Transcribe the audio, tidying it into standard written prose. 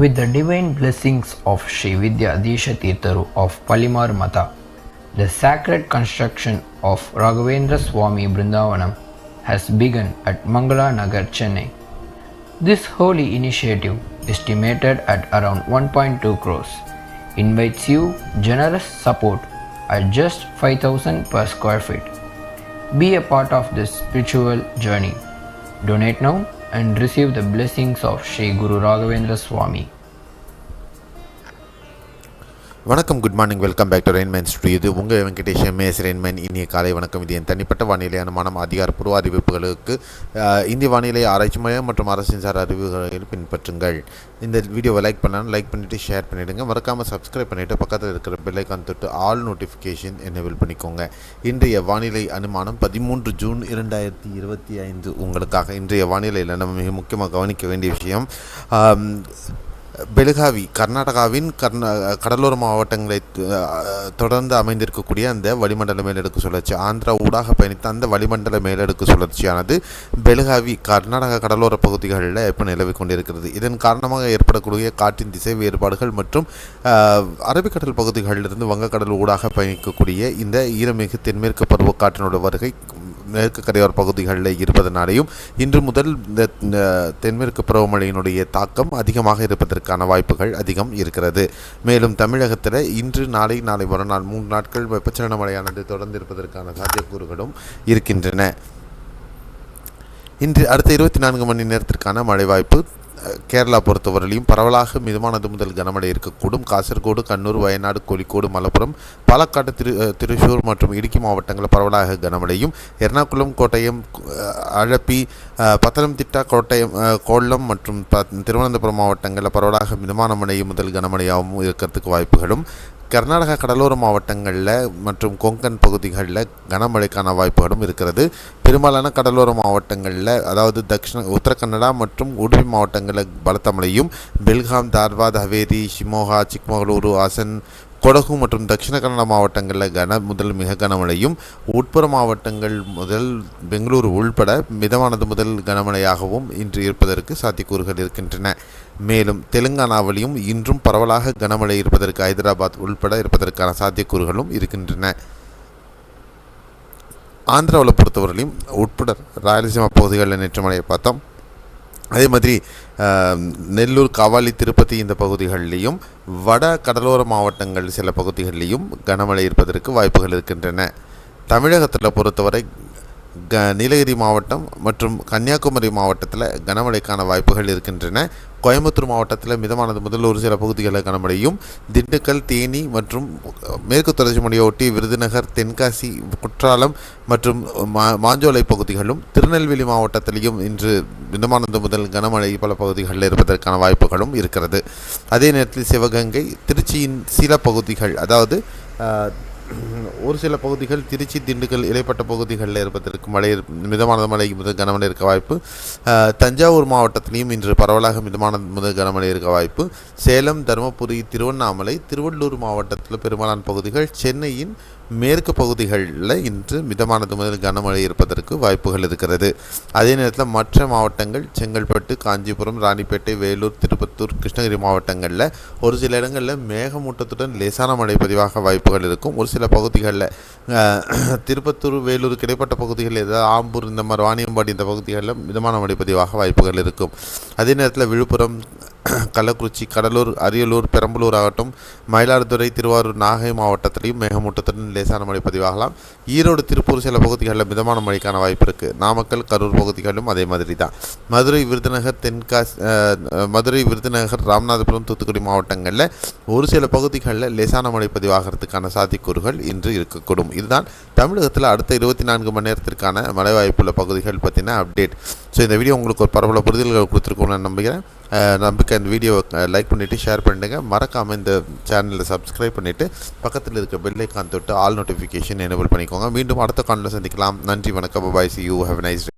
With the divine blessings of Sri Vidya Disha Tirtharu of Palimar Mata, the sacred construction of Raghavendra Swami Brindavanam has begun at Mangala Nagar, Chennai. This holy initiative, estimated at around 1.2 crores, invites you generous support at just 5,000 per square feet. Be a part of this spiritual journey. Donate now and receive the blessings of Sri Guru Raghavendra Swami. வணக்கம், good morning, welcome back to Rainman studio. இது உங்கள் Venkatesh MAS Rainman. இனிய காலை வணக்கம். இது என் தனிப்பட்ட வானிலை அனுமானம் அதிகாரப்பூர்வ அறிவிப்புகளுக்கு இந்திய வானிலை ஆராய்ச்சி மையம் மற்றும் அரசின் சார் அறிவிப்புகளை பின்பற்றுங்கள். இந்த வீடியோவை லைக் பண்ணிவிட்டு ஷேர் பண்ணிவிடுங்க. மறக்காமல் சப்ஸ்கிரைப் பண்ணிவிட்டு பக்கத்தில் இருக்கிற பெல் ஐகான் தொட்டு ஆல் நோட்டிஃபிகேஷன் எனேபிள் பண்ணிக்கோங்க. இன்றைய வானிலை அனுமானம் 13 ஜூன் 2025 உங்களுக்காக. இன்றைய வானிலையில் நம்ம மிக முக்கியமாக கவனிக்க வேண்டிய விஷயம், பெலகாவி கர்நாடகாவின் கடலோர மாவட்டங்களை தொடர்ந்து அமைந்திருக்கக்கூடிய அந்த வளிமண்டல மேலடுக்கு சுழற்சி, ஆந்திரா ஊடாக பயணித்த அந்த வளிமண்டல மேலடுக்கு சுழற்சியானது பெலகாவி கர்நாடக கடலோர பகுதிகளில் இப்போ நிலவி கொண்டிருக்கிறது. இதன் காரணமாக ஏற்படக்கூடிய காற்றின் திசை வேறுபாடுகள் மற்றும் அரபிக்கடல் பகுதிகளிலிருந்து வங்கக்கடல் ஊடாக பயணிக்கக்கூடிய இந்த ஈரமிகு தென்மேற்கு பருவக்காற்றினோட வருகை மேற்கு கரையோர பகுதிகளில் இருப்பதனாலேயும் இன்று முதல் இந்த தென்மேற்கு பருவமழையினுடைய தாக்கம் அதிகமாக இருப்பதற்கான வாய்ப்புகள் அதிகம் இருக்கிறது. மேலும் தமிழகத்தில் இன்று நாளை மறுநாள் 3 நாட்கள் வெப்பச்சலன மழையானது தொடர்ந்து இருப்பதற்கான சாத்தியக்கூறுகளும் இருக்கின்றன. இன்று அடுத்த 24 மணி நேரத்திற்கான மழை வாய்ப்பு கேரளா பொறுத்தவரையிலும் பரவலாக மிதமானது முதல் கனமழை இருக்கக்கூடும். காசர்கோடு, கண்ணூர், வயநாடு, கோழிக்கோடு, மலப்புரம், பாலக்காடு, திருச்சூர் மற்றும் இடுக்கி மாவட்டங்களில் பரவலாக கனமழையும், எர்ணாகுளம், கோட்டயம், அழப்பி, பத்தனம்திட்டா, கோல்லம் மற்றும் திருவனந்தபுரம் மாவட்டங்களில் பரவலாக மிதமான மழை முதல் கனமழையாகவும் இருக்கிறதுக்கு வாய்ப்புகளும், கர்நாடகா கடலோர மாவட்டங்களில் மற்றும் கொங்கன் பகுதிகளில் கனமழைக்கான வாய்ப்புகளும் இருக்கிறது. பெரும்பாலான கடலோர மாவட்டங்களில், அதாவது உத்தர கன்னடா மற்றும் உடுப்பி மாவட்டங்களில் பலத்த மழையும், பெல்காம், தார்வாத், ஹவேரி, ஷிமோகா, சிக்மகளூரு, ஹாசன், கொடகு மற்றும் தட்சிண கன்னட மாவட்டங்களில் முதல் மிக கனமழையும், உட்புற மாவட்டங்கள் முதல் பெங்களூரு உள்பட மிதமானது முதல் கனமழையாகவும் இன்று இருப்பதற்கு சாத்தியக்கூறுகள் இருக்கின்றன. மேலும் தெலுங்கானாவிலையும் இன்றும் பரவலாக கனமழை இருப்பதற்கு ஹைதராபாத் உள்பட இருப்பதற்கான சாத்தியக்கூறுகளும் இருக்கின்றன. ஆந்திராவில் பொறுத்தவரையிலும் உட்பட ராயலசீமா பகுதிகளில் நேற்று மழையை பார்த்தோம். அதே மாதிரி நெல்லூர், காவாலி, திருப்பதி இந்த பகுதிகளிலையும் வட கடலோர மாவட்டங்கள் சில பகுதிகளிலையும் கனமழை இருப்பதற்கு வாய்ப்புகள் இருக்கின்றன. தமிழகத்தில் பொறுத்தவரை நீலகிரி மாவட்டம் மற்றும் கன்னியாகுமரி மாவட்டத்தில் கனமழைக்கான வாய்ப்புகள் இருக்கின்றன. கோயம்புத்தூர் மாவட்டத்தில் மிதமானது முதல் ஒரு சில பகுதிகளில் கனமழையும், திண்டுக்கல், தேனி மற்றும் மேற்கு தொடர்ச்சி மலையொட்டி விருதுநகர், தென்காசி, குற்றாலம் மற்றும் மாஞ்சோலை பகுதிகளும், திருநெல்வேலி மாவட்டத்திலையும் இன்று மிதமானது முதல் கனமழை பல பகுதிகளில் இருப்பதற்கான வாய்ப்புகளும் இருக்கிறது. அதே நேரத்தில் சிவகங்கை, திருச்சியின் சில பகுதிகள், அதாவது ஒரு சில பகுதிகள் திருச்சி, திண்டுக்கல் இடைப்பட்ட பகுதிகளில் இருப்பதற்கு மிதமான மழை முதல் கனமழை இருக்க வாய்ப்பு. தஞ்சாவூர் மாவட்டத்திலையும் இன்று பரவலாக மிதமான முதல் கனமழை இருக்க வாய்ப்பு. சேலம், தருமபுரி, திருவண்ணாமலை, திருவள்ளூர் மாவட்டத்தில் பெரும்பாலான பகுதிகள், சென்னையின் மேற்கு பகுதிகளில் இன்று மிதமானது முதல் கனமழை இருப்பதற்கு வாய்ப்புகள் இருக்கிறது. அதே நேரத்தில் மற்ற மாவட்டங்கள் செங்கல்பட்டு, காஞ்சிபுரம், ராணிப்பேட்டை, வேலூர், திருப்பத்தூர், கிருஷ்ணகிரி மாவட்டங்களில் ஒரு சில இடங்களில் மேகமூட்டத்துடன் லேசான மழை பதிவாக வாய்ப்புகள் இருக்கும். ஒரு சில பகுதிகளில் திருப்பத்தூர், வேலூருக்கு இடைப்பட்ட பகுதிகளில், ஏதாவது ஆம்பூர், இந்த மாதிரி வாணியம்பாடி இந்த பகுதிகளில் மிதமான மழை பதிவாக வாய்ப்புகள் இருக்கும். அதே நேரத்தில் விழுப்புரம், கள்ளக்குறிச்சி, கடலூர், அரியலூர், பெரம்பலூர் ஆகட்டும், மயிலாடுதுறை, திருவாரூர், நாகை மாவட்டத்திலையும் மேகமூட்டத்துடன் லேசான மழை பதிவாகலாம். ஈரோடு, திருப்பூர் சில பகுதிகளில் மிதமான மழைக்கான வாய்ப்பு இருக்குது. நாமக்கல், கரூர் பகுதிகளிலும் அதே மாதிரி தான். மதுரை, விருதுநகர், ராமநாதபுரம், தூத்துக்குடி மாவட்டங்களில் ஒரு சில பகுதிகளில் லேசான மழை பதிவாகிறதுக்கான சாத்தியக்கூறுகள் இன்று இருக்கக்கூடும். இதுதான் தமிழகத்தில் அடுத்த 24 மணி நேரத்திற்கான மழை வாய்ப்புள்ள பகுதிகள் பற்றின அப்டேட். ஸோ இந்த வீடியோ உங்களுக்கு ஒரு பரவல புரிதல்கள் கொடுத்துருக்கோம்னு நான் நம்புகிறேன். இந்த வீடியோவை லைக் பண்ணிவிட்டு ஷேர் பண்ணிடுங்க. மறக்காமல் இந்த சேனலை சப்ஸ்கிரைப் பண்ணிவிட்டு பக்கத்தில் இருக்க பெல் ஐகான் தொட்டு ஆல் நோட்டிஃபிகேஷன் எனேபிள் பண்ணிக்கோங்க. மீண்டும் அடுத்த காணொளியில் சந்திக்கலாம். நன்றி, வணக்கம், பாய், see you, have a nice day.